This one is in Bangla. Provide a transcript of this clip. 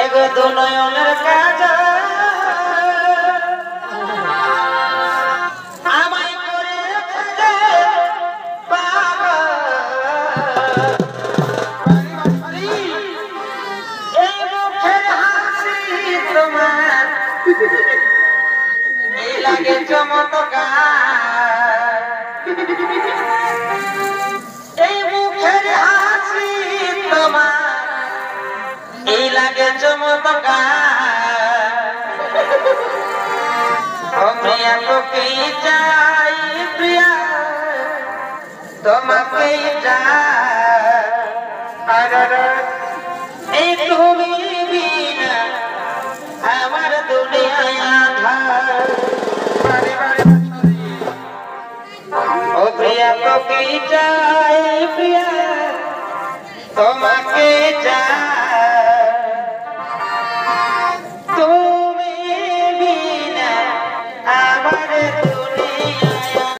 এগো দুনয়নের কাজল আমায় করেছে যে পাগল। এই মুখের হাসি তোমার এই লাগে চমৎকার। এই মুখের হাসি তোমার এই লাগে চমৎকার। প্রিয়া তোকেই চাই প্রিয়া তোমাকেই চাই। এই তুমি বিনা আমার দুনিয়ায় আঁধার। ও প্রিয়া তোকেই চাই প্রিয়া তোমাকে চাই।